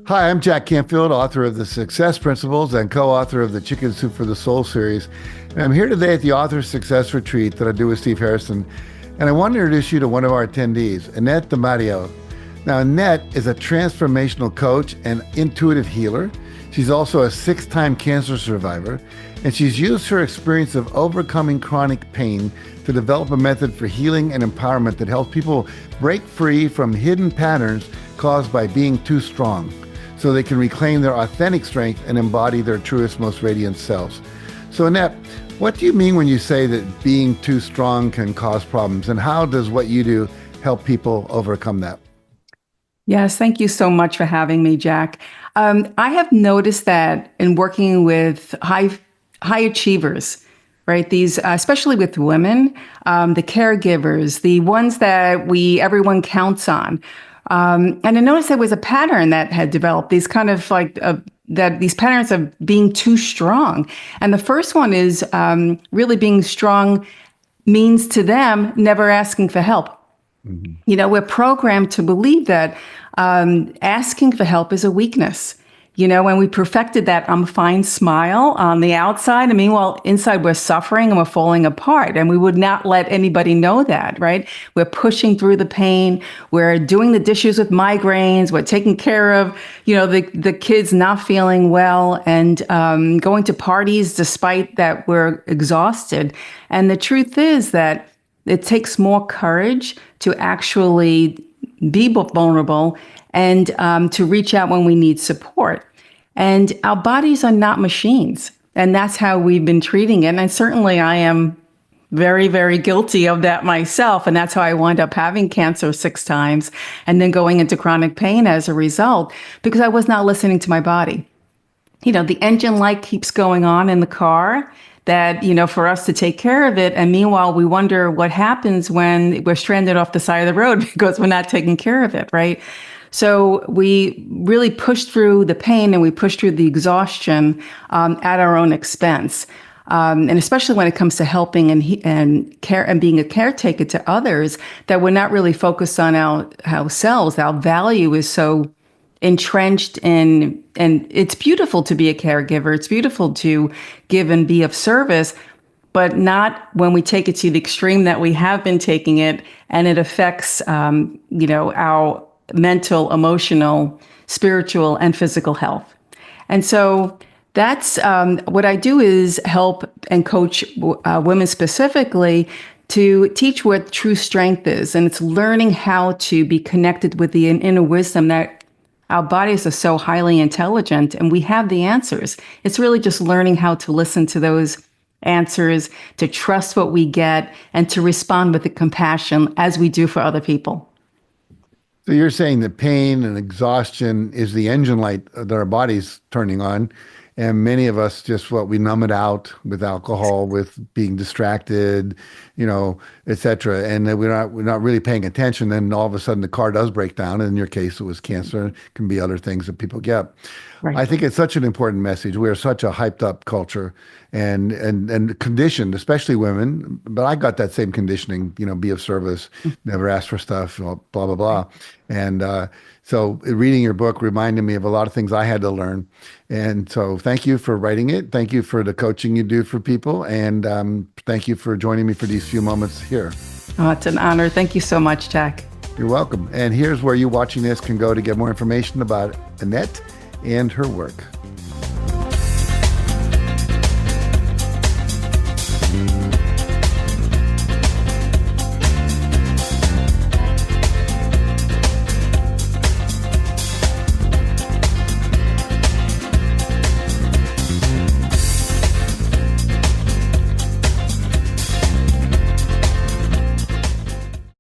Hi, I'm Jack Canfield, author of The Success Principles and co-author of the Chicken Soup for the Soul series. And I'm here today at the Author Success Retreat that I do with Steve Harrison. And I want to introduce you to one of our attendees, Annette DiMatteo. Now, Annette is a transformational coach and intuitive healer. She's also a 6-time cancer survivor, and she's used her experience of overcoming chronic pain to develop a method for healing and empowerment that helps people break free from hidden patterns caused by being too strong, so they can reclaim their authentic strength and embody their truest, most radiant selves. So Annette, what do you mean when you say that being too strong can cause problems, and how does what you do help people overcome that? Yes, thank you so much for having me, Jack. I have noticed that in working with high achievers, right? These, especially with women, the caregivers, the ones that everyone counts on. And I noticed there was a pattern that had developed, these kind of these patterns of being too strong. And the first one is really being strong means to them never asking for help. Mm-hmm. You know, we're programmed to believe that asking for help is a weakness. You know, when we perfected that I'm fine smile on the outside, and meanwhile, inside we're suffering and we're falling apart, and we would not let anybody know that, right? We're pushing through the pain. We're doing the dishes with migraines. We're taking care of, the kids not feeling well, and going to parties despite that we're exhausted. And the truth is that it takes more courage to actually be vulnerable and to reach out when we need support. And our bodies are not machines. And that's how we've been treating it. And certainly I am very, very guilty of that myself. And that's how I wound up having cancer 6 times and then going into chronic pain as a result, because I was not listening to my body. You know, the engine light keeps going on in the car, that, for us to take care of it. And meanwhile, we wonder what happens when we're stranded off the side of the road because we're not taking care of it, right? So we really push through the pain and we push through the exhaustion at our own expense. And especially when it comes to helping and care and being a caretaker to others, that we're not really focused on ourselves. Our value is so entrenched in, and it's beautiful to be a caregiver. It's beautiful to give and be of service, but not when we take it to the extreme that we have been taking it, and it affects, our mental, emotional, spiritual, and physical health. And so that's what I do, is help and coach women specifically to teach what true strength is. And it's learning how to be connected with the inner wisdom that our bodies are so highly intelligent and we have the answers. It's really just learning how to listen to those answers, to trust what we get, and to respond with the compassion as we do for other people. So you're saying that pain and exhaustion is the engine light that our body's turning on. And many of us we numb it out with alcohol, with being distracted, et cetera. And we're not really paying attention. Then all of a sudden the car does break down. And in your case, it was cancer. It can be other things that people get. Right. I think it's such an important message. We are such a hyped up culture and conditioned, especially women. But I got that same conditioning, be of service, never ask for stuff, blah, blah, blah. And so reading your book reminded me of a lot of things I had to learn. And so thank you for writing it. Thank you for the coaching you do for people. And thank you for joining me for these few moments here. Oh, it's an honor. Thank you so much, Jack. You're welcome. And here's where you watching this can go to get more information about Annette and her work.